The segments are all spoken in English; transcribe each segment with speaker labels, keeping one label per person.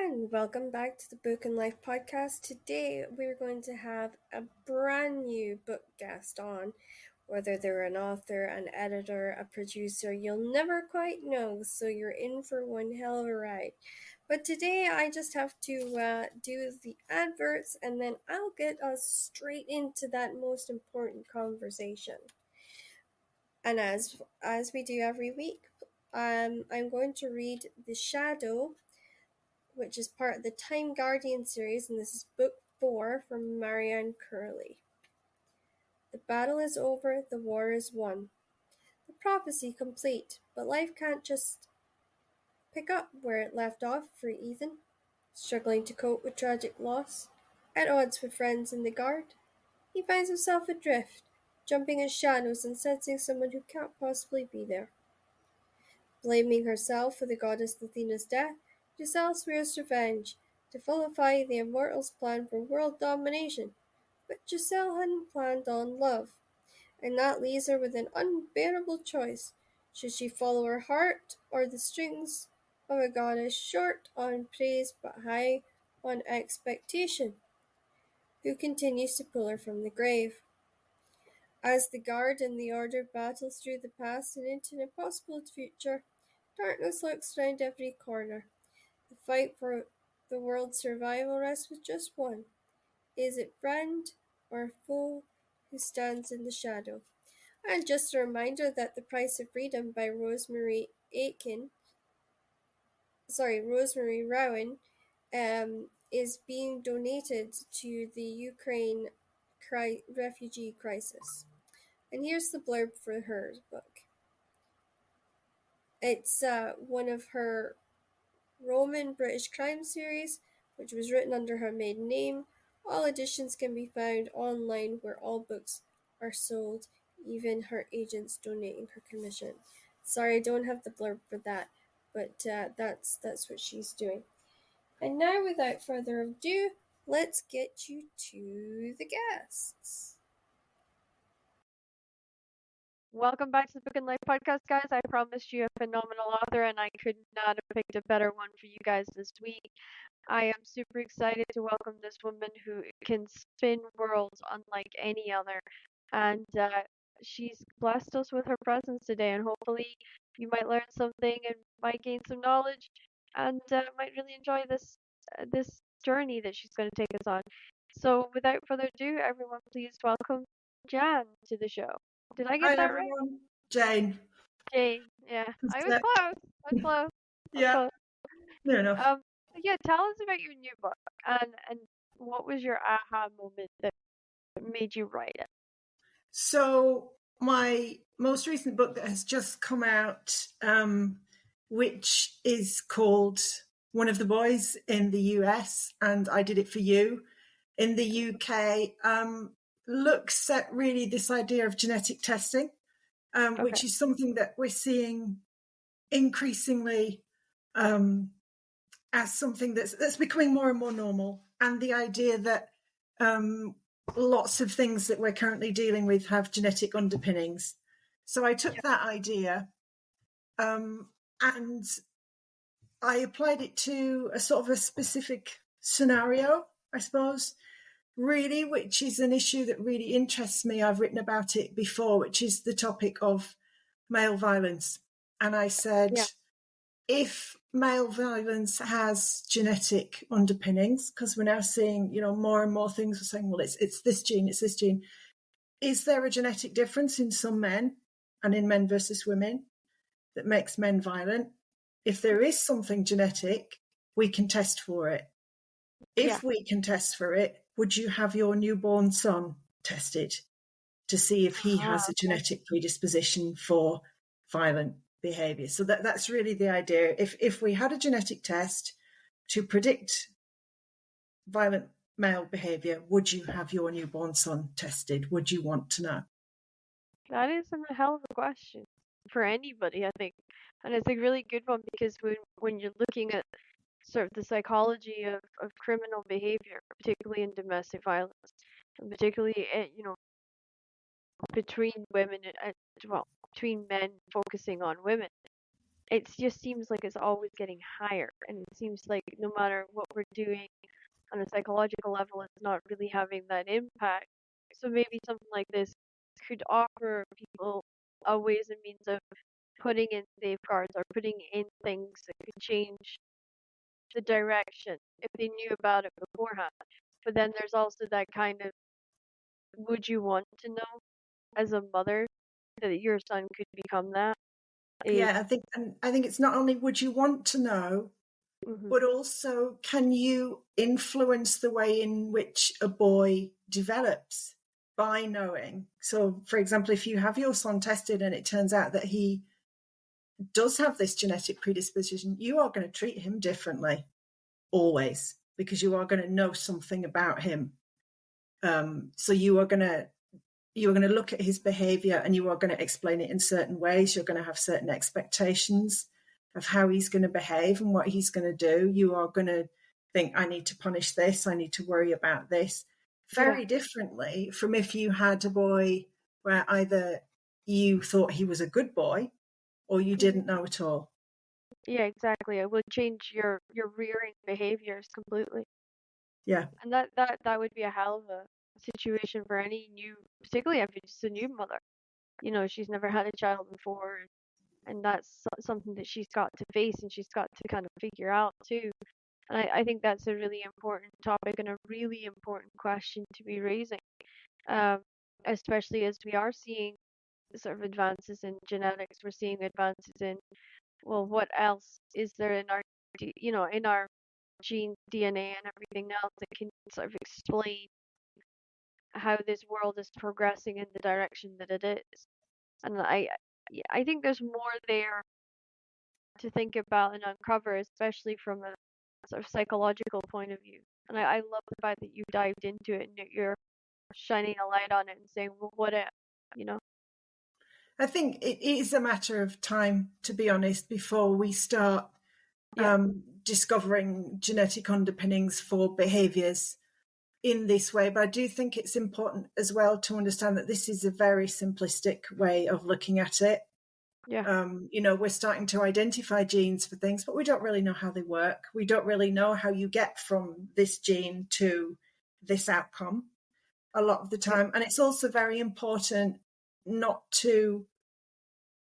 Speaker 1: and welcome back to the Book and Life podcast. Today we're going to have a brand new book guest on. Whether they're an author, an editor, a producer, you'll never quite know, so you're in for one hell of a ride. But today I just have to do the adverts and then I'll get us straight into that most important conversation. And as we do every week, I'm going to read The Shadow, which is part of the Time Guardian series, and this is book 4 from Marianne Curley. The battle is over, the war is won. The prophecy complete, but life can't just pick up where it left off for Ethan, struggling to cope with tragic loss. At odds with friends in the guard, he finds himself adrift, jumping in shadows and sensing someone who can't possibly be there. Blaming herself for the goddess Athena's death, Giselle swears revenge to vilify the immortals' plan for world domination. But Giselle hadn't planned on love, and that leaves her with an unbearable choice. Should she follow her heart or the strings of a goddess short on praise but high on expectation, who continues to pull her from the grave? As the guard and the order battle through the past and into an impossible future, darkness lurks round every corner. The fight for the world's survival rests with just one. Is it friend or foe who stands in the shadow? And just a reminder that The Price of Freedom by Rosemary Rowan, is being donated to the Ukraine refugee crisis. And here's the blurb for her book. It's one of her Roman British crime series, which was written under her maiden name. All editions can be found online where all books are sold, even her agents donating her commission. Sorry, I don't have the blurb for that, but that's what she's doing. And now, without further ado, let's get you to the guests.
Speaker 2: Welcome back to the Book and Life podcast, guys. I promised you a phenomenal author, and I could not have picked a better one for you guys this week. I am super excited to welcome this woman who can spin worlds unlike any other, and she's blessed us with her presence today, and hopefully you might learn something and might gain some knowledge, and might really enjoy this journey that she's going to take us on. So without further ado, everyone please welcome Jan to the show. Did I get
Speaker 3: Hi
Speaker 2: that
Speaker 3: everyone, Jayne.
Speaker 2: Jayne, yeah. I was close. I was close.
Speaker 3: Yeah, fair enough.
Speaker 2: Yeah, tell us about your new book and what was your aha moment that made you write it?
Speaker 3: So my most recent book that has just come out, which is called One of the Boys in the US, and I Did It For You in the UK, looks at really this idea of genetic testing, which is something that we're seeing increasingly as something that's becoming more and more normal, and the idea that lots of things that we're currently dealing with have genetic underpinnings. So I took that idea and I applied it to a sort of a specific scenario, I suppose, really, which is an issue that really interests me. I've written about it before, which is the topic of male violence. And I said, if male violence has genetic underpinnings, because we're now seeing, more and more things are saying, well, it's this gene, it's this gene. Is there a genetic difference in some men and in men versus women that makes men violent? If there is something genetic, we can test for it. If we can test for it, would you have your newborn son tested to see if he has a genetic predisposition for violent behavior? So that's really the idea. If we had a genetic test to predict violent male behavior, would you have your newborn son tested? Would you want to know?
Speaker 2: That is a hell of a question for anybody, I think. And it's a really good one because when you're looking at sort of the psychology of criminal behavior, particularly in domestic violence, and particularly between women and between men focusing on women, it just seems like it's always getting higher, and it seems like no matter what we're doing on a psychological level, it's not really having that impact. So maybe something like this could offer people a ways and means of putting in safeguards or putting in things that could change the direction if they knew about it beforehand. But then there's also that kind of, would you want to know as a mother that your son could become that? Is
Speaker 3: Yeah, I think it's not only would you want to know,
Speaker 2: mhm,
Speaker 3: but also can you influence the way in which a boy develops by knowing? So, for example, if you have your son tested and it turns out that he does have this genetic predisposition, you are going to treat him differently always, because you are going to know something about him. So you are going to look at his behavior and you are going to explain it in certain ways. You're going to have certain expectations of how he's going to behave and what he's going to do. You are going to think, I need to punish this, I need to worry about this,
Speaker 2: yeah,
Speaker 3: very differently from if you had a boy where either you thought he was a good boy or you
Speaker 2: mhm,
Speaker 3: didn't know at all.
Speaker 2: yeah, exactly. It would change your rearing behaviors completely,
Speaker 3: Yeah,
Speaker 2: and that would be a hell of a situation for any new, particularly if it's a new mother. You know, she's never had a child before, and that's something that she's got to face and she's got to kind of figure out too. And I think that's a really important topic and a really important question to be raising, um, especially as we are seeing sort of advances in genetics. We're seeing advances in, well, what else is there in our, in our gene DNA and everything else that can sort of explain how this world is progressing in the direction that it is. And yeah, I think there's more there to think about and uncover, especially from a sort of psychological point of view. And I love the fact that you dived into it and that you're shining a light on it and saying, well, what if, you know?
Speaker 3: I think it is a matter of time, to be honest, before we start
Speaker 2: Yeah,
Speaker 3: discovering genetic underpinnings for behaviours in this way. But I do think it's important as well to understand that this is a very simplistic way of looking at it.
Speaker 2: yeah,
Speaker 3: We're starting to identify genes for things, but we don't really know how they work. We don't really know how you get from this gene to this outcome a lot of the
Speaker 2: yep,
Speaker 3: time. And it's also very important not to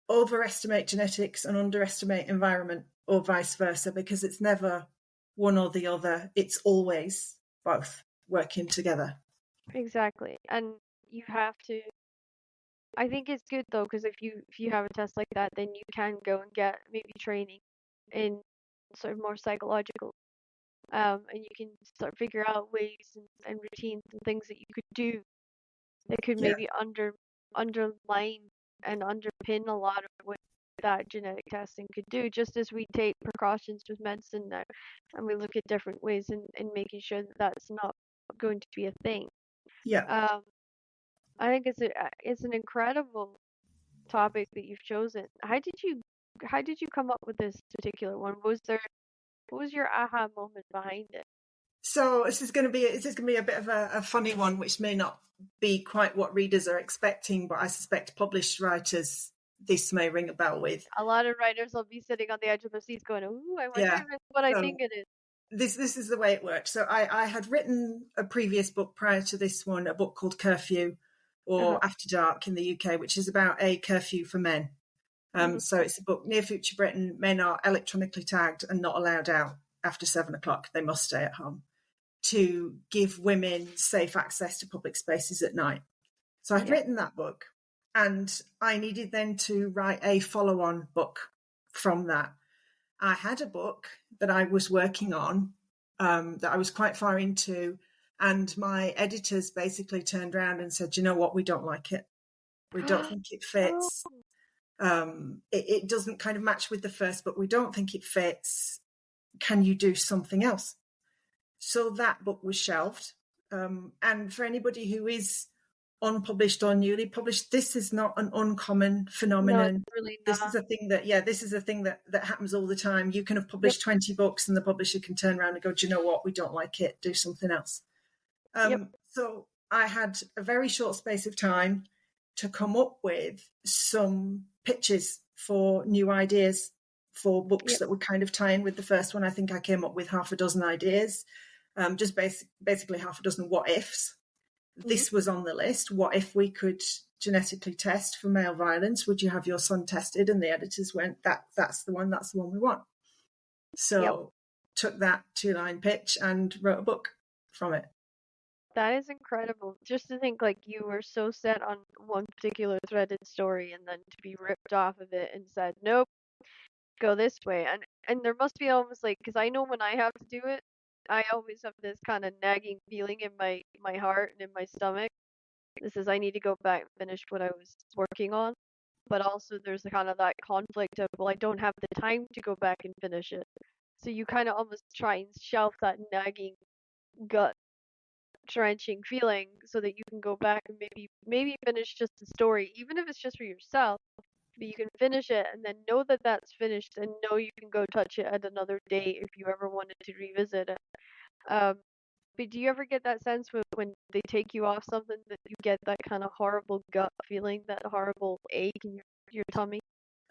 Speaker 3: overestimate genetics and underestimate environment, or vice versa, because it's never one or the other. It's always both working together.
Speaker 2: exactly. And you have to, I think it's good though, because if you have a test like that, then you can go and get maybe training in sort of more psychological, and you can start figure out ways and routines and things that you could do that could
Speaker 3: Yeah,
Speaker 2: maybe underline and underpin a lot of what that genetic testing could do, just as we take precautions with medicine now and we look at different ways in making sure that that's not going to be a thing.
Speaker 3: yeah.
Speaker 2: Um, I think it's an incredible topic that you've chosen. How did you come up with this particular one? What was your aha moment behind it?
Speaker 3: So this is going to be a bit of a funny one, which may not be quite what readers are expecting, but I suspect published writers this may ring a bell with.
Speaker 2: A lot of writers will be sitting on the edge of their seats going, "Ooh, I wonder
Speaker 3: Yeah.
Speaker 2: if it's what I
Speaker 3: So
Speaker 2: think it is."
Speaker 3: this is the way it worked. So I had written a previous book prior to this one, a book called Curfew,
Speaker 2: Uh-huh.
Speaker 3: or After Dark in the UK, which is about a curfew for men.
Speaker 2: Mhm.
Speaker 3: So it's a book, Near Future Britain. Men are electronically tagged and not allowed out after 7 o'clock. They must stay at home, to give women safe access to public spaces at night. So I'd
Speaker 2: Yeah.
Speaker 3: written that book, and I needed then to write a follow-on book from that. I had a book that I was working on, that I was quite far into, and my editors basically turned around and said, you know what, we don't like it. We don't think it
Speaker 2: Oh,
Speaker 3: fits. It doesn't kind of match with the first book. We don't think it fits. Can you do something else? So that book was shelved. And for anybody who is unpublished or newly published, this is not an uncommon
Speaker 2: no, it's
Speaker 3: phenomenon.
Speaker 2: really
Speaker 3: This is
Speaker 2: not.
Speaker 3: a thing that happens all the time. You can have
Speaker 2: Yep,
Speaker 3: published 20 books and the publisher can turn around and go, do you know what? We don't like it. Do something else.
Speaker 2: yep.
Speaker 3: So I had a very short space of time to come up with some pitches for new ideas. for books
Speaker 1: Yep.
Speaker 3: that would kind of tie in with the first one. I think I came up with half a dozen ideas, just basically half a dozen what ifs. This was on the list. What if we could genetically test for male violence? Would you have your son tested? And the editors went, that's the one we want. So took that 2-line pitch and wrote a book from it.
Speaker 2: That is incredible. Just to think like you were so set on one particular threaded story and then to be ripped off of it and said, nope, go this way. And there must be almost like, because I know when I have to do it, I always have this kind of nagging feeling in my heart and in my stomach. This is I need to go back and finish what I was working on. But also there's kind of that conflict of, well, I don't have the time to go back and finish it. So you kind of almost try and shelf that nagging gut trenching feeling so that you can go back and maybe finish just the story, even if it's just for yourself. But you can finish it and then know that that's finished and know you can go touch it at another day if you ever wanted to revisit it. But do you ever get that sense when they take you off something that you get that kind of horrible gut feeling, that horrible ache in your tummy?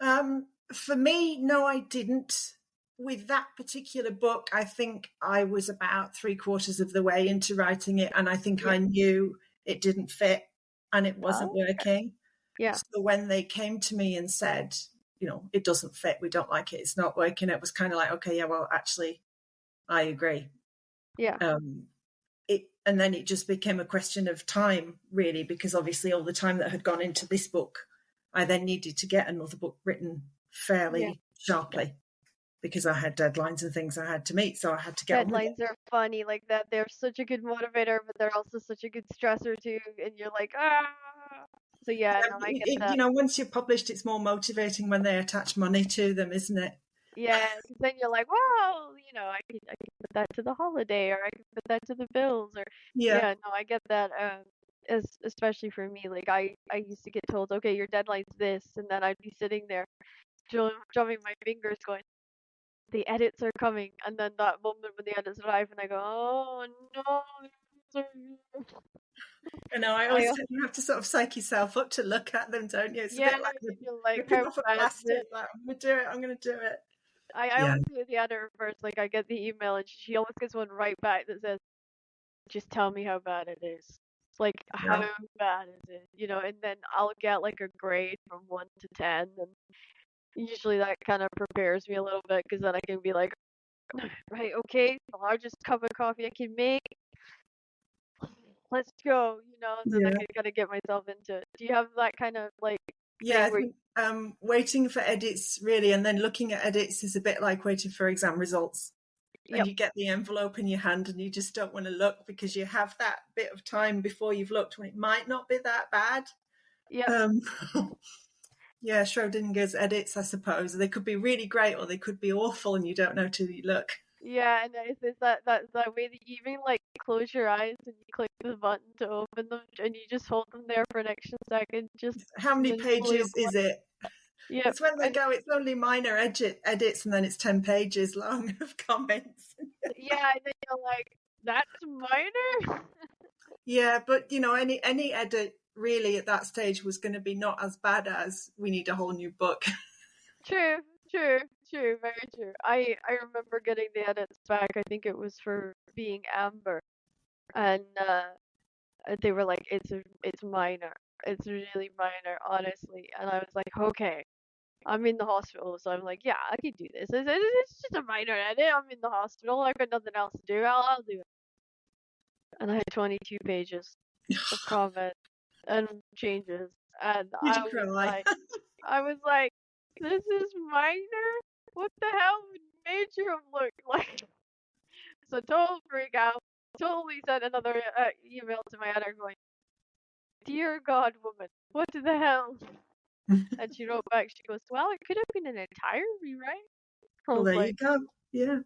Speaker 3: For me, no, I didn't. With that particular book, I think I was about 3/4 of the way into writing it, and I think I knew it didn't fit and it wasn't working.
Speaker 2: Yeah.
Speaker 3: So when they came to me and said, it doesn't fit, we don't like it, it's not working, it was kind of like, okay, yeah, well, actually, I agree.
Speaker 2: Yeah.
Speaker 3: And then it just became a question of time, really, because obviously all the time that had gone into this book, I then needed to get another book written fairly sharply because I had deadlines and things I had to meet, so I had to get on with it.
Speaker 2: Deadlines are funny like that. They're such a good motivator, but they're also such a good stressor too. And you're like, ah. So yeah, no, I get that.
Speaker 3: Once you're published, it's more motivating when they attach money to them, isn't it?
Speaker 2: Yeah, because then you're like, well, I can put that to the holiday, or I can put that to the bills, or
Speaker 3: Yeah.
Speaker 2: No, I get that. Especially for me, like I used to get told, okay, your deadline's this, and then I'd be sitting there, drumming my fingers, going, the edits are coming, and then that moment when the edits arrive, and I go, oh no.
Speaker 3: I know. I always say you have to sort of psych yourself up to look at them, don't you? It's a bit like ripping off a plastic. Like, I'm going to do it.
Speaker 2: I always do the editor first. Like I get the email, and she always gets one right back that says, "Just tell me how bad it is." It's like, how bad is it? And then I'll get like a grade from 1 to 10, and usually that kind of prepares me a little bit because then I can be like, right, okay, the largest cup of coffee I can make. Let's go, and then I gotta get myself into it. Do you have that kind of like
Speaker 3: I think waiting for edits really, and then looking at edits is a bit like waiting for exam results. And you get the envelope in your hand and you just don't want to look because you have that bit of time before you've looked when it might not be that bad. Schrodinger's edits, I suppose. They could be really great or they could be awful and you don't know till you look.
Speaker 2: Yeah, and it's that way that you even like close your eyes and you click the button to open them and you just hold them there for an extra second. Just
Speaker 3: how many pages is it?
Speaker 2: Yeah,
Speaker 3: it's when they go, it's only minor edits and then it's 10 pages long of comments.
Speaker 2: Yeah, and then you're like, that's minor?
Speaker 3: Yeah, but any edit really at that stage was going to be not as bad as we need a whole new book.
Speaker 2: True, very true. I remember getting the edits back, I think it was for Being Amber, and they were like, it's minor. It's really minor, honestly. And I was like, okay. I'm in the hospital, so I'm like, yeah, I can do this. It's just a minor edit. I'm in the hospital. I've got nothing else to do. I'll do it. And I had 22 pages of comments and changes, and I was like, this is minor. What the hell would major look like? So total freak out. Totally sent another email to my editor going, dear God, woman, what the hell? And she wrote back, she goes, well, it could have been an entire rewrite.
Speaker 3: Well, there you go. Yeah.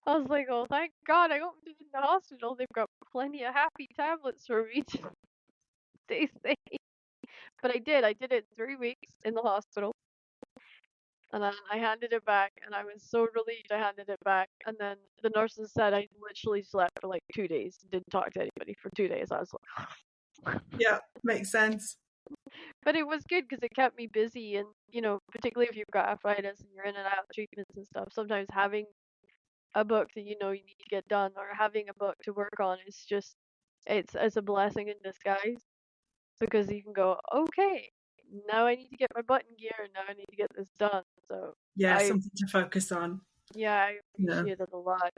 Speaker 2: I was like, oh, thank God I opened it in the hospital. They've got plenty of happy tablets for me to stay safe. But I did it in 3 weeks in the hospital. And then I handed it back, and I was so relieved I handed it back. And then the nurses said I literally slept for like 2 days, didn't talk to anybody for 2 days. I was like,
Speaker 3: yeah, makes sense.
Speaker 2: But it was good because it kept me busy, and particularly if you've got arthritis and you're in and out of treatments and stuff, sometimes having a book that you need to get done, or having a book to work on, is just it's a blessing in disguise, because you can go, okay, now I need to get my button gear, and now I need to get this done. So
Speaker 3: Yeah,
Speaker 2: I
Speaker 3: something to focus on.
Speaker 2: I
Speaker 3: Yeah.
Speaker 2: appreciate it a lot.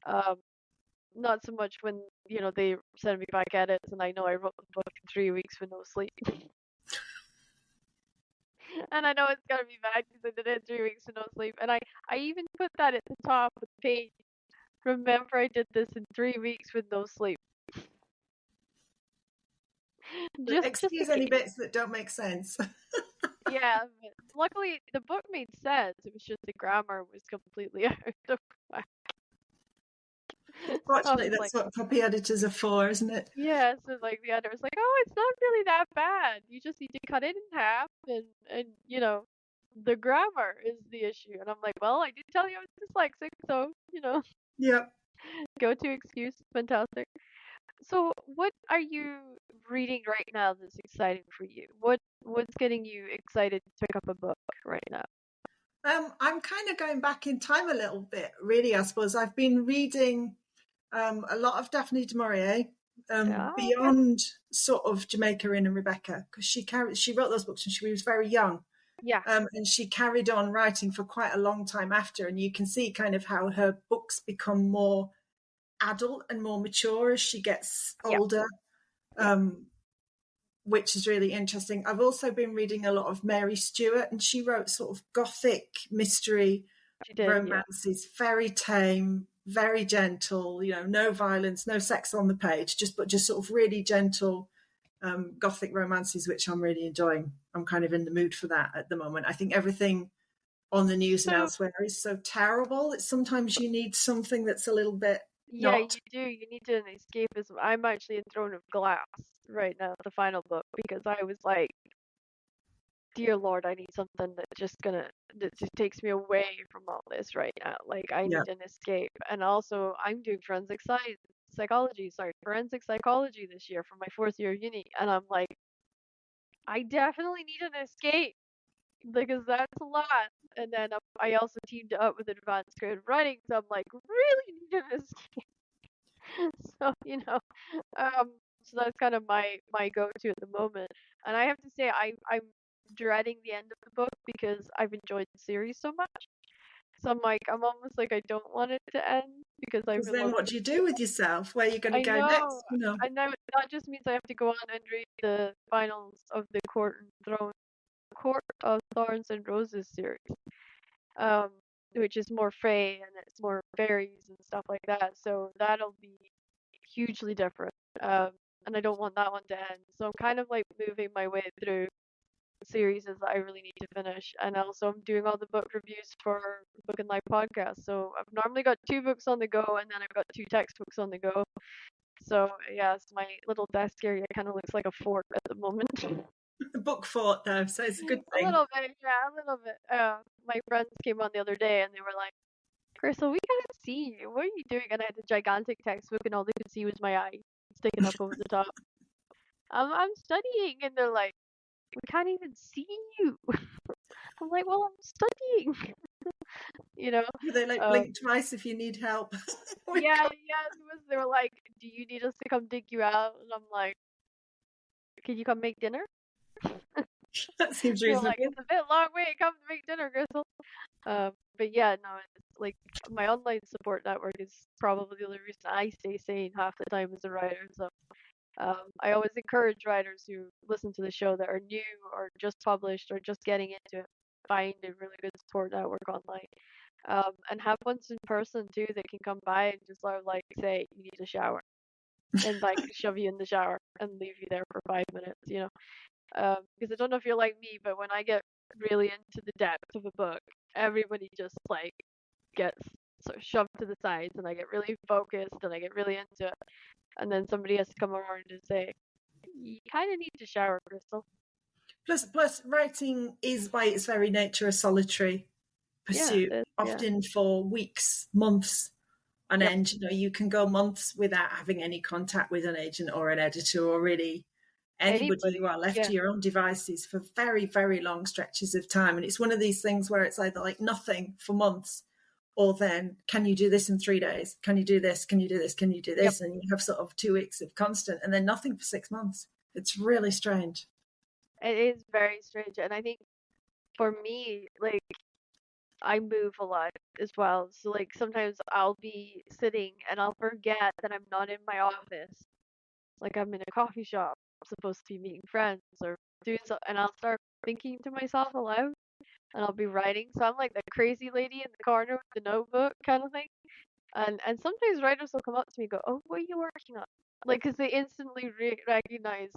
Speaker 2: Um, Not so much when they send me back edits and I know I wrote the book in 3 weeks with no sleep. And I know it's gonna be bad because I did it in 3 weeks with no sleep. And I even put that at the top of the page. Remember, I did this in 3 weeks with no sleep. Just in
Speaker 3: Excuse any
Speaker 2: case.
Speaker 3: bits that don't make sense.
Speaker 2: Yeah, but luckily the book made sense. It was just the grammar was completely out of whack. So I
Speaker 3: Fortunately,
Speaker 2: was
Speaker 3: that's
Speaker 2: like,
Speaker 3: what copy editors are for, isn't it?
Speaker 2: yeah, so like the editor was like, "Oh, it's not really that bad. You just need to cut it in half, and the grammar is the issue." And I'm like, "Well, I did tell you I was dyslexic, so
Speaker 3: Yep.
Speaker 2: go-to excuse, fantastic." So, what are you reading right now that's exciting for you? What's getting you excited to pick up a book right now?
Speaker 3: I'm kind of going back in time a little bit, really. I suppose I've been reading a lot of Daphne du Maurier,
Speaker 2: Okay.
Speaker 3: beyond sort of Jamaica Inn and Rebecca, because she wrote those books when she was very young,
Speaker 2: Yeah.
Speaker 3: and she carried on writing for quite a long time after. And you can see kind of how her books become more adult and more mature as she gets
Speaker 2: Yeah.
Speaker 3: older.
Speaker 2: Yeah.
Speaker 3: Which is really interesting. I've also been reading a lot of Mary Stewart, and she wrote sort of gothic mystery
Speaker 2: She did. Yeah.
Speaker 3: romances, very tame, very gentle, no violence, no sex on the page, just sort of really gentle gothic romances, which I'm really enjoying. I'm kind of in the mood for that at the moment. I think everything on the news and
Speaker 2: So
Speaker 3: elsewhere is so terrible that sometimes you need something that's a little bit
Speaker 2: yeah, you
Speaker 3: not.
Speaker 2: do. You need an escapism. I'm actually in Throne of Glass right now, the final book, because I was like, dear Lord, I need something that just takes me away from all this right now. Like, I
Speaker 3: Yeah.
Speaker 2: need an escape. And also, I'm doing forensic psychology this year for my 4th year of uni. And I'm like, I definitely need an escape because that's a lot. And then I also teamed up with advanced creative writing, so I'm like, really need an escape. So, so that's kind of my go-to at the moment. And I have to say, I'm dreading the end of the book because I've enjoyed the series so much. So I'm almost like I don't want it to end because I've
Speaker 3: Because then
Speaker 2: loved
Speaker 3: what
Speaker 2: the
Speaker 3: do you do
Speaker 2: series.
Speaker 3: with yourself? Where are you going to
Speaker 2: I
Speaker 3: go
Speaker 2: know,
Speaker 3: next? You know?
Speaker 2: I know that just means I have to go on and read the finals of the Court of Thorns and Roses series. Um, which is more Fae and it's more fairies and stuff like that. So that'll be hugely different. And I don't want that one to end. So I'm kind of like moving my way through series that I really need to finish. And also I'm doing all the book reviews for the Book and Life podcast. So I've normally got 2 books on the go and then I've got 2 textbooks on the go. So yes, my little desk area kind of looks like a fort at the moment.
Speaker 3: The book fort, though, so it's a good
Speaker 2: A
Speaker 3: thing.
Speaker 2: little bit, yeah, a little bit. My friends came on the other day and they were like, Crystal, we can't see you. What are you doing? And I had a gigantic textbook and all they could see was my eye sticking up over the top. I'm studying, and they're like, we can't even see you. I'm like, well, I'm studying. you know.
Speaker 3: Do they like
Speaker 2: Um,
Speaker 3: blink twice if you need help?
Speaker 2: yeah, they were like, do you need us to come dig you out? And I'm like, can you come make dinner?
Speaker 3: That seems
Speaker 2: They're like,
Speaker 3: reasonable.
Speaker 2: it's a bit long way to come to make dinner, Crystal. But yeah, no, it's like my online support network is probably the only reason I stay sane half the time as a writer. So I always encourage writers who listen to the show that are new or just published or just getting into it, find a really good support network online. And have ones in person too that can come by and just sort of like say you need a shower and like shove you in the shower and leave you there for 5 minutes, because I don't know if you're like me, but when I get really into the depth of a book, everybody just like gets sort of shoved to the sides and I get really focused and I get really into it. And then somebody has to come around and say, you kind of need to shower, Crystal.
Speaker 3: Plus, writing is by its very nature a solitary
Speaker 2: Yeah,
Speaker 3: pursuit,
Speaker 2: yeah.
Speaker 3: often for weeks, months on
Speaker 2: Yep.
Speaker 3: end. You can go months without having any contact with an agent or an editor or really anybody, you are left
Speaker 2: Yeah.
Speaker 3: to your own devices for very, very long stretches of time. And it's one of these things where it's either like nothing for months, or then can you do this in 3 days? Can you do this? Can you do this? Can you do
Speaker 2: Yep.
Speaker 3: this? And you have sort of 2 weeks of constant, and then nothing for 6 months. It's really strange.
Speaker 2: It is very strange. And I think for me, like, I move a lot as well. So like sometimes I'll be sitting and I'll forget that I'm not in my office. Like I'm in a coffee shop, supposed to be meeting friends or doing so, and I'll start thinking to myself aloud and I'll be writing. So I'm like the crazy lady in the corner with the notebook kind of thing. And sometimes writers will come up to me and go, "Oh, what are you working on?" Like, because they instantly recognize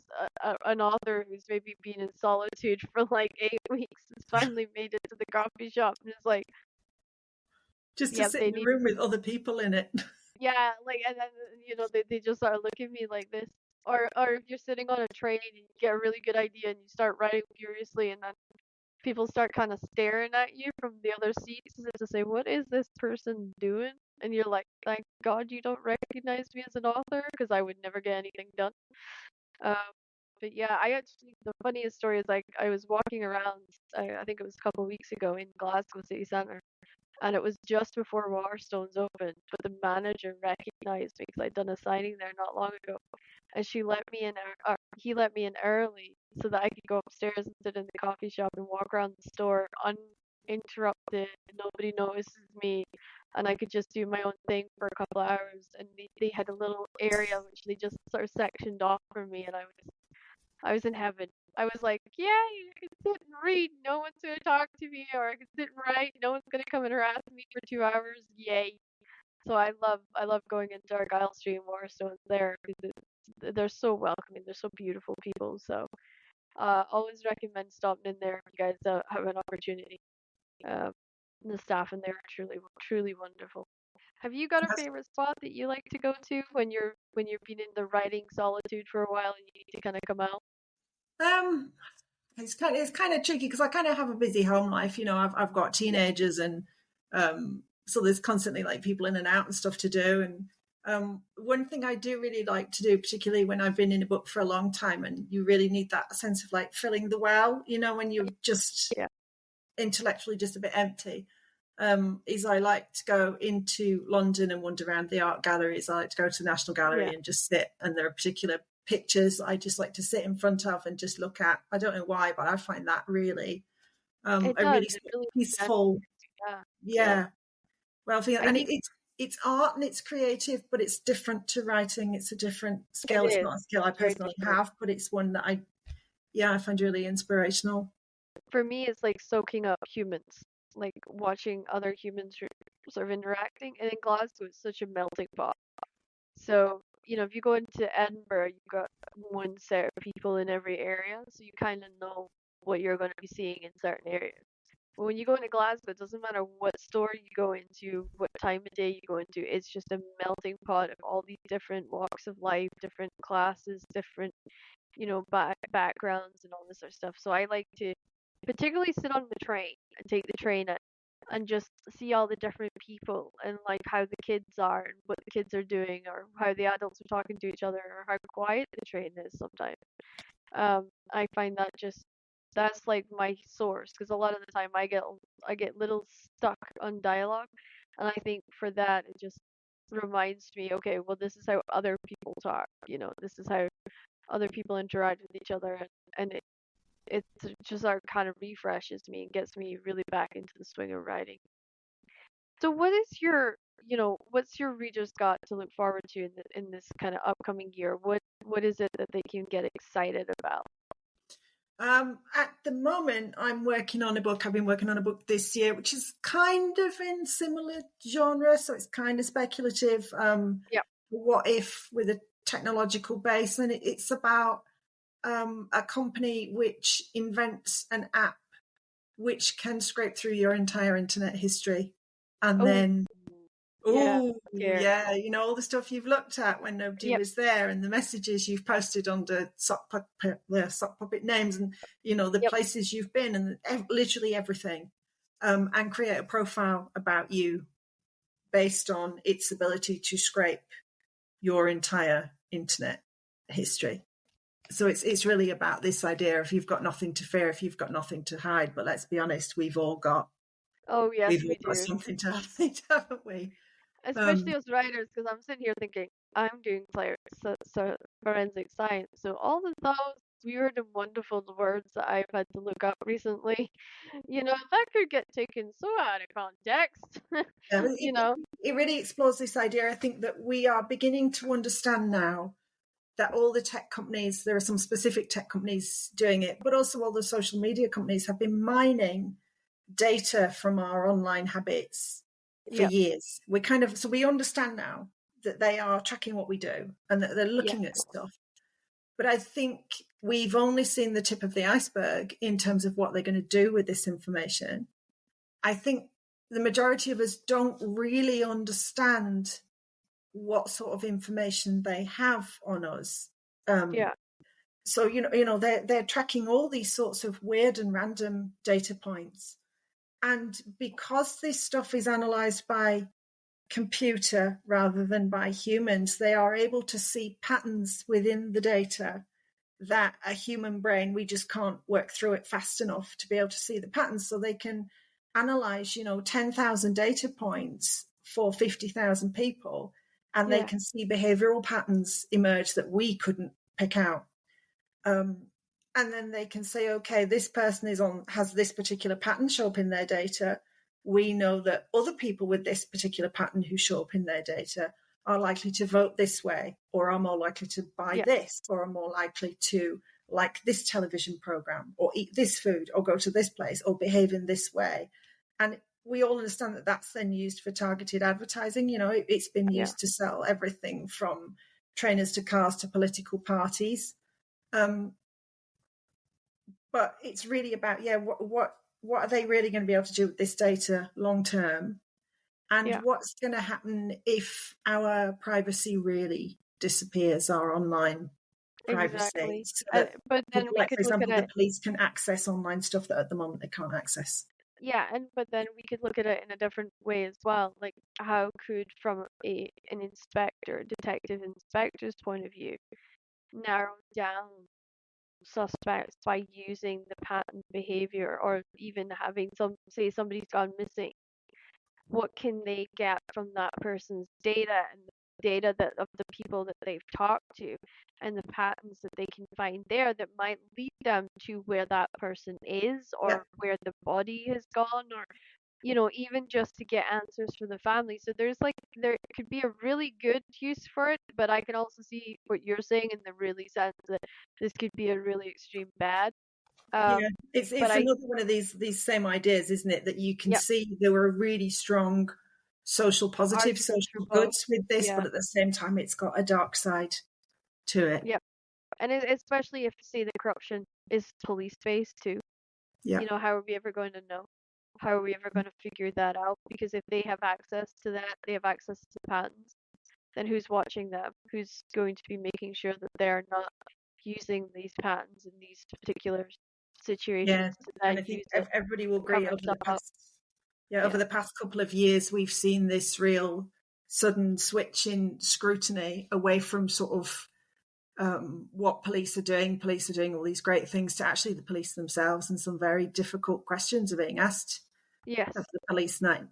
Speaker 2: an author who's maybe been in solitude for like 8 weeks and finally made it to the coffee shop, and it's like,
Speaker 3: Just to
Speaker 2: yeah,
Speaker 3: sit
Speaker 2: they
Speaker 3: in a
Speaker 2: need,
Speaker 3: room with other people in it.
Speaker 2: yeah, like, and then they just start looking at me like this, or if you're sitting on a train and you get a really good idea and you start writing furiously, and then people start kind of staring at you from the other seats as if to say, "What is this person doing?" And you're like, "Thank God you don't recognize me as an author, because I would never get anything done." Um, but yeah, I actually the funniest story is like I was walking around, I think it was a couple of weeks ago in Glasgow city centre, and it was just before Waterstones opened, but the manager recognized me because I'd done a signing there not long ago, and she let me in, or he let me in early so that I could go upstairs and sit in the coffee shop and walk around the store uninterrupted. Nobody notices me, and I could just do my own thing for a couple of hours. And they had a little area which they just sort of sectioned off for me, and I was in heaven. I was like, yay, I can sit and read. No one's gonna talk to me, or I can sit and write. No one's gonna come and harass me for 2 hours. Yay! So I love going into Argyle Street and Waterstones there because they're so welcoming. They're so beautiful people. So always recommend stopping in there if you guys have an opportunity. Uh, the staff in there are truly wonderful. Have you got a favorite spot that you like to go to when you're being in the writing solitude for a while and you need to kind of come out?
Speaker 3: Um, it's kind of tricky because I kind of have a busy home life. I've got
Speaker 2: Yeah.
Speaker 3: teenagers, and so there's constantly like people in and out and stuff to do. And one thing I do really like to do, particularly when I've been in a book for a long time, and you really need that sense of like filling the well, when you're just
Speaker 2: Yeah.
Speaker 3: intellectually just a bit empty. Is I like to go into London and wander around the art galleries. I like to go to the National
Speaker 2: Yeah.
Speaker 3: Gallery and just sit, and there are particular pictures I just like to sit in front of and just look at. I don't know why, but I find that really
Speaker 2: It
Speaker 3: a
Speaker 2: does.
Speaker 3: really
Speaker 2: It really
Speaker 3: peaceful,
Speaker 2: yeah. Yeah.
Speaker 3: yeah. Well,
Speaker 2: I
Speaker 3: and
Speaker 2: think
Speaker 3: it's art and it's creative, but it's different to writing. It's a different
Speaker 2: it
Speaker 3: skill. It's
Speaker 2: is.
Speaker 3: not a skill I
Speaker 2: It's very
Speaker 3: personally
Speaker 2: different.
Speaker 3: have, but it's one that I find really inspirational.
Speaker 2: For me, it's like soaking up humans, like watching other humans sort of interacting. And in Glasgow, it's such a melting pot. So, if you go into Edinburgh, you've got one set of people in every area, so you kind of know what you're going to be seeing in certain areas. But when you go into Glasgow, it doesn't matter what store you go into, what time of day you go into, it's just a melting pot of all these different walks of life, different classes, different, backgrounds and all this sort of stuff. So I like to particularly sit on the train and take the train and just see all the different people and like how the kids are and what the kids are doing or how the adults are talking to each other or how quiet the train is sometimes. I find that's like my source because a lot of the time I get little stuck on dialogue, and I think for that it just reminds me, okay, well this is how other people talk, this is how other people interact with each other, and it just kind of refreshes me and gets me really back into the swing of writing. So what's your readers got to look forward to in this kind of upcoming year? What is it that they can get excited about?
Speaker 3: At the moment, I'm working on a book. I've been working on a book this year, which is kind of in similar genre, so it's kind of speculative.
Speaker 2: Yep.
Speaker 3: What if with a technological base, and it's about a company which invents an app which can scrape through your entire internet history, and
Speaker 2: Oh,
Speaker 3: then
Speaker 2: yeah.
Speaker 3: oh,
Speaker 2: Scared.
Speaker 3: yeah, all the stuff you've looked at when nobody
Speaker 2: Yep.
Speaker 3: was there, and the messages you've posted under sock puppet names, and the
Speaker 2: Yep.
Speaker 3: places you've been, and literally everything, and create a profile about you based on its ability to scrape your entire internet history. So it's really about this idea of you've got nothing to fear if you've got nothing to hide. But let's be honest, we've all got
Speaker 2: Oh yes, we do.
Speaker 3: something to hide, haven't we?
Speaker 2: Especially as writers, because I'm sitting here thinking I'm doing forensic science, so all of those weird and wonderful words that I've had to look up recently, that could get taken so out of context. you know,
Speaker 3: it really explores this idea. I think that we are beginning to understand now that all the tech companies, there are some specific tech companies doing it, but also all the social media companies have been mining data from our online habits for
Speaker 2: yeah,
Speaker 3: years. So we understand now that they are tracking what we do and that they're
Speaker 2: yeah,
Speaker 3: looking at stuff. But I think we've only seen the tip of the iceberg in terms of what they're going to do with this information. I think the majority of us don't really understand what sort of information they have on us.
Speaker 2: yeah,
Speaker 3: So they're tracking all these sorts of weird and random data points, and because this stuff is analyzed by computer rather than by humans, they are able to see patterns within the data that a human brain, we just can't work through it fast enough to be able to see the patterns. So they can analyze 10,000 data points for 50,000 people, and they
Speaker 2: yeah,
Speaker 3: can see behavioral patterns emerge that we couldn't pick out. And then they can say, okay, this person has this particular pattern show up in their data. We know that other people with this particular pattern who show up in their data are likely to vote this way, or are more likely to buy
Speaker 2: yeah,
Speaker 3: this, or are more likely to like this television program, or eat this food, or go to this place, or behave in this way. And we all understand that that's then used for targeted advertising. It's been
Speaker 2: yeah,
Speaker 3: used to sell everything from trainers to cars to political parties. But it's really about, what are they really going to be able to do with this data long term, and
Speaker 2: yeah.
Speaker 3: what's going to happen if our privacy really disappears, our online privacy,
Speaker 2: Exactly.
Speaker 3: so that
Speaker 2: But then
Speaker 3: people,
Speaker 2: we
Speaker 3: like
Speaker 2: could
Speaker 3: for
Speaker 2: look at
Speaker 3: example, the
Speaker 2: it.
Speaker 3: police can access online stuff that at the moment they can't access.
Speaker 2: Yeah, but then we could look at it in a different way as well. Like, how could, from an detective inspector's point of view, narrow down suspects by using the pattern behavior, or even having say somebody's gone missing? What can they get from that person's data, and the data of the people that they've talked to, and the patterns that they can find there that might lead them to where that person is,
Speaker 3: Yeah,
Speaker 2: or where the body has gone, or even just to get answers for the family. So there could be a really good use for it, but I can also see what you're saying in the really sense that this could be a really extreme bad.
Speaker 3: yeah.
Speaker 2: But
Speaker 3: It's another one of these same ideas, isn't it, that you can
Speaker 2: yeah,
Speaker 3: see there were really strong social positives,
Speaker 2: arguments for
Speaker 3: social
Speaker 2: both.
Speaker 3: goods with this,
Speaker 2: Yeah,
Speaker 3: but at the same time it's got a dark side to it.
Speaker 2: yeah. And especially if, say, the corruption is police based too.
Speaker 3: Yeah.
Speaker 2: How are we ever going to know? How are we ever going to figure that out? Because if they have access to that, they have access to patents, then who's watching them? Who's going to be making sure that they're not using these patents in these particular
Speaker 3: Yeah,
Speaker 2: situations to
Speaker 3: and
Speaker 2: then
Speaker 3: I think
Speaker 2: use it
Speaker 3: everybody will
Speaker 2: to cover
Speaker 3: agree
Speaker 2: stuff up?
Speaker 3: over
Speaker 2: Yeah,
Speaker 3: the past couple of years, we've seen this real sudden switch in scrutiny away from sort of what police are doing. Police are doing all these great things to actually the police themselves, and some very difficult questions are being asked
Speaker 2: yes,
Speaker 3: of the police now,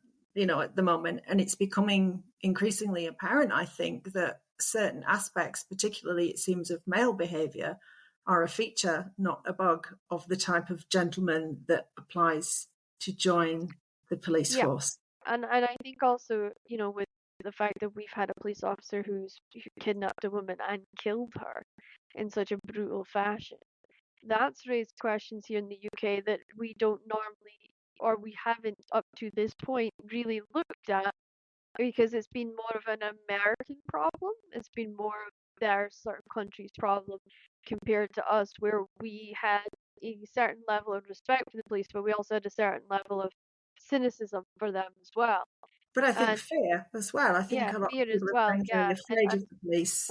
Speaker 3: at the moment. And it's becoming increasingly apparent, I think, that certain aspects, particularly it seems of male behaviour, are a feature, not a bug, of the type of gentleman that applies to join the police
Speaker 2: yeah.
Speaker 3: force.
Speaker 2: And I think also, with the fact that we've had a police officer who kidnapped a woman and killed her in such a brutal fashion, that's raised questions here in the UK that we don't normally, or we haven't up to this point really looked at, because it's been more of an American problem. It's been more of their sort of country's problem compared to us, where we had a certain level of respect for the police, but we also had a certain level of cynicism for them as well.
Speaker 3: But I think
Speaker 2: And
Speaker 3: fear as well. I think
Speaker 2: yeah,
Speaker 3: a lot of
Speaker 2: fear as
Speaker 3: people are
Speaker 2: well.
Speaker 3: kind
Speaker 2: Yeah,
Speaker 3: of afraid of the police.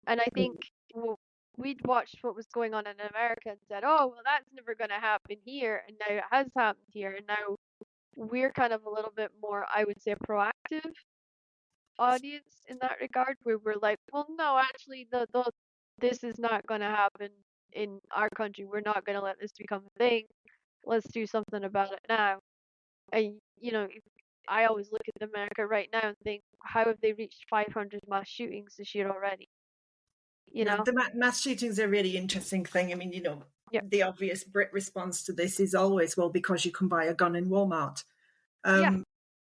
Speaker 2: and I think, well, we'd watched what was going on in America and said, "Oh, well, that's never going to happen here," and now it has happened here, and now we're kind of a little bit more, I would say, proactive audience in that regard, where we're like, well, no, actually, the this is not going to happen in our country. We're not going to let this become a thing. Let's do something about it now. And I always look at America right now and think, how have they reached 500 mass shootings this year already? You
Speaker 3: Yeah,
Speaker 2: know?
Speaker 3: the mass shootings are a really interesting thing. I mean,
Speaker 2: Yep.
Speaker 3: the obvious Brit response to this is always, well, because you can buy a gun in Walmart.
Speaker 2: Yeah.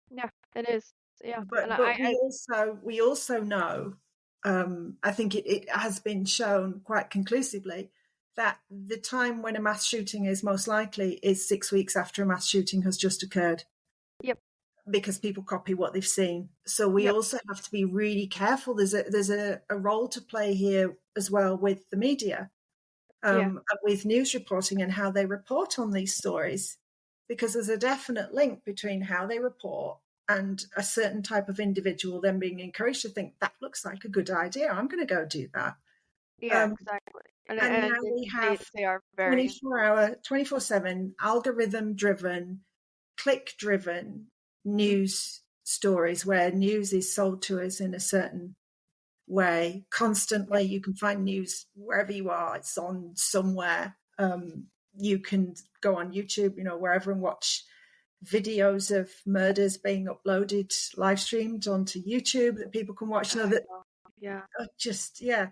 Speaker 2: Yeah, it is. Yeah. And
Speaker 3: But we also know, I think it has been shown quite conclusively that the time when a mass shooting is most likely is 6 weeks after a mass shooting has just occurred.
Speaker 2: Yep.
Speaker 3: Because people copy what they've seen. So we
Speaker 2: Yep.
Speaker 3: also have to be really careful. There's a role to play here as well with the media,
Speaker 2: Yeah.
Speaker 3: with news reporting and how they report on these stories, because there's a definite link between how they report and a certain type of individual then being encouraged to think that looks like a good idea. I'm going to go do that.
Speaker 2: Yeah,
Speaker 3: Um,
Speaker 2: exactly. And
Speaker 3: and now we have
Speaker 2: they are very
Speaker 3: 24/7 algorithm driven, click driven news stories where news is sold to us in a certain way constantly.
Speaker 2: yep.
Speaker 3: You can find news wherever you are, it's on somewhere. You can go on YouTube, wherever, and watch videos of murders being uploaded, live streamed onto YouTube that people can watch.
Speaker 2: I
Speaker 3: That
Speaker 2: know. Yeah.
Speaker 3: just, yeah.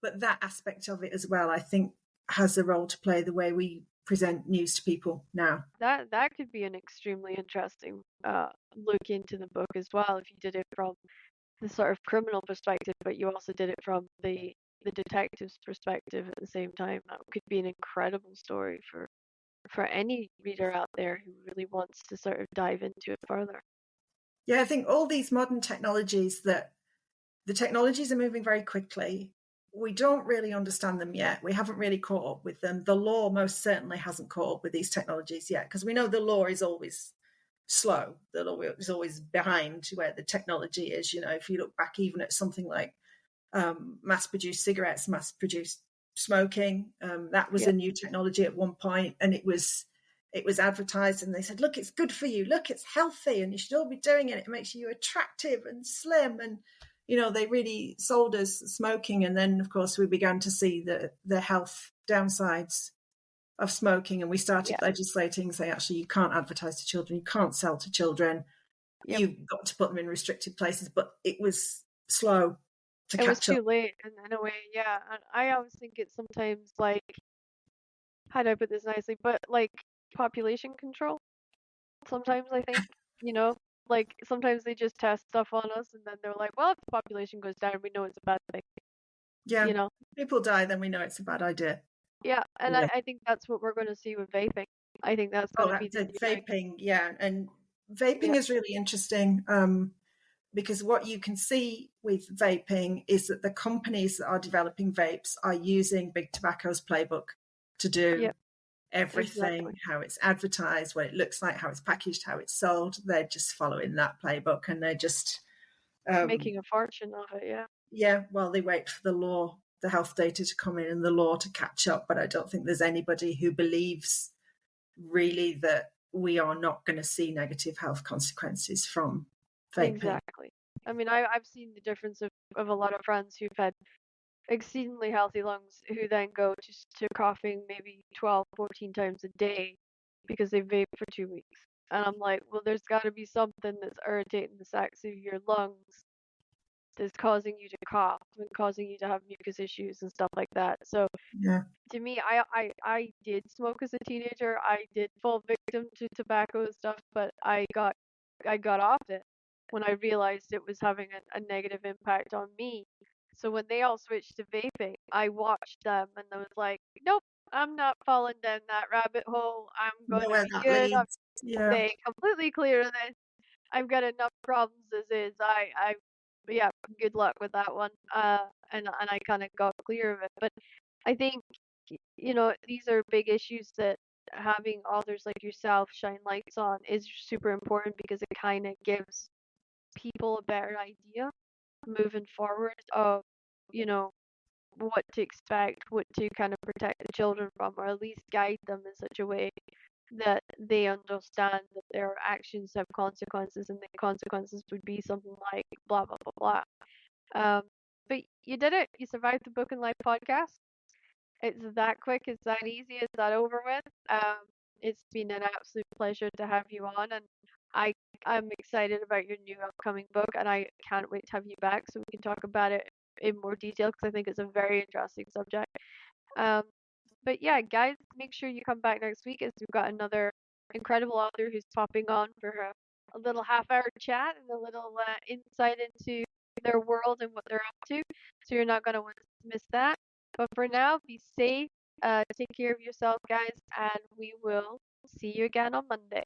Speaker 3: But that aspect of it as well, I think, has a role to play the way we present news to people now.
Speaker 2: That could be an extremely interesting look into the book as well if you did it from the sort of criminal perspective, but you also did it from the detective's perspective at the same time. That could be an incredible story for any reader out there who really wants to sort of dive into it further.
Speaker 3: Yeah, I think all these modern technologies, that the technologies are moving very quickly. We don't really understand them yet. We haven't really caught up with them. The law most certainly hasn't caught up with these technologies yet, because we know the law is always slow. The law is always behind where the technology is. If you look back even at something like mass-produced cigarettes, mass-produced smoking, that was
Speaker 2: Yeah.
Speaker 3: a new technology at one point, and it was advertised, and they said, look, it's good for you, look, it's healthy, and you should all be doing it. It makes you attractive and slim. And they really sold us smoking. And then of course we began to see the health downsides of smoking, and we started
Speaker 2: Yeah.
Speaker 3: legislating, saying, actually, you can't advertise to children, you can't sell to children,
Speaker 2: Yep.
Speaker 3: you've got to put them in restricted places. But it was slow to
Speaker 2: It was
Speaker 3: catch up.
Speaker 2: too late in a way, yeah. And I always think it's sometimes like, how do I put this nicely, but like population control. Sometimes I think, like sometimes they just test stuff on us and then they're like, well, if the population goes down, we know it's a bad thing,
Speaker 3: Yeah,
Speaker 2: you know?
Speaker 3: people die, then we know it's a bad idea.
Speaker 2: Yeah, and
Speaker 3: Yeah.
Speaker 2: I think that's what we're going to see with vaping. I think that's
Speaker 3: Oh,
Speaker 2: going to be
Speaker 3: that's
Speaker 2: the
Speaker 3: it.
Speaker 2: new thing.
Speaker 3: Vaping, yeah. And vaping
Speaker 2: Yeah,
Speaker 3: is really interesting, because what you can see with vaping is that the companies that are developing vapes are using Big Tobacco's playbook to do
Speaker 2: yeah,
Speaker 3: everything,
Speaker 2: exactly.
Speaker 3: how it's advertised, what it looks like, how it's packaged, how it's sold. They're just following that playbook, and they're just,
Speaker 2: Making a fortune of it, yeah.
Speaker 3: yeah, well, they wait for the health data to come in and the law to catch up. But I don't think there's anybody who believes really that we are not going to see negative health consequences from vaping.
Speaker 2: Exactly. I mean, I've seen the difference of a lot of friends who've had exceedingly healthy lungs who then go to coughing maybe 12, 14 times a day because they vape for 2 weeks. And I'm like, well, there's got to be something that's irritating the sacs of your lungs that's causing you to cough and causing you to have mucus issues and stuff like that. So
Speaker 3: Yeah.
Speaker 2: to me, I did smoke as a teenager. I did fall victim to tobacco and stuff, but I got off it when I realized it was having a negative impact on me. So when they all switched to vaping, I watched them and I was like, nope, I'm not falling down that rabbit hole. I'm going
Speaker 3: Know
Speaker 2: to
Speaker 3: where
Speaker 2: be
Speaker 3: that
Speaker 2: good. I'm
Speaker 3: leads. Yeah.
Speaker 2: staying completely clear of this. I've got enough problems as is. Yeah, good luck with that one. And I kind of got clear of it. But I think, these are big issues that having authors like yourself shine lights on is super important because it kind of gives people a better idea moving forward of, you know, what to expect, what to kind of protect the children from, or at least guide them in such a way that they understand that their actions have consequences and the consequences would be something like blah blah blah blah. But you did it. You survived the Book and Life podcast. It's that quick. It's that easy. It's that over with. It's been an absolute pleasure to have you on, and I I'm excited about your new upcoming book, and I can't wait to have you back so we can talk about it in more detail because I think it's a very interesting subject. Um, but yeah, guys, make sure you come back next week as we've got another incredible author who's popping on for a little half-hour chat and a little insight into their world and what they're up to. So you're not going to want to miss that. But for now, be safe, take care of yourself, guys, and we will see you again on Monday.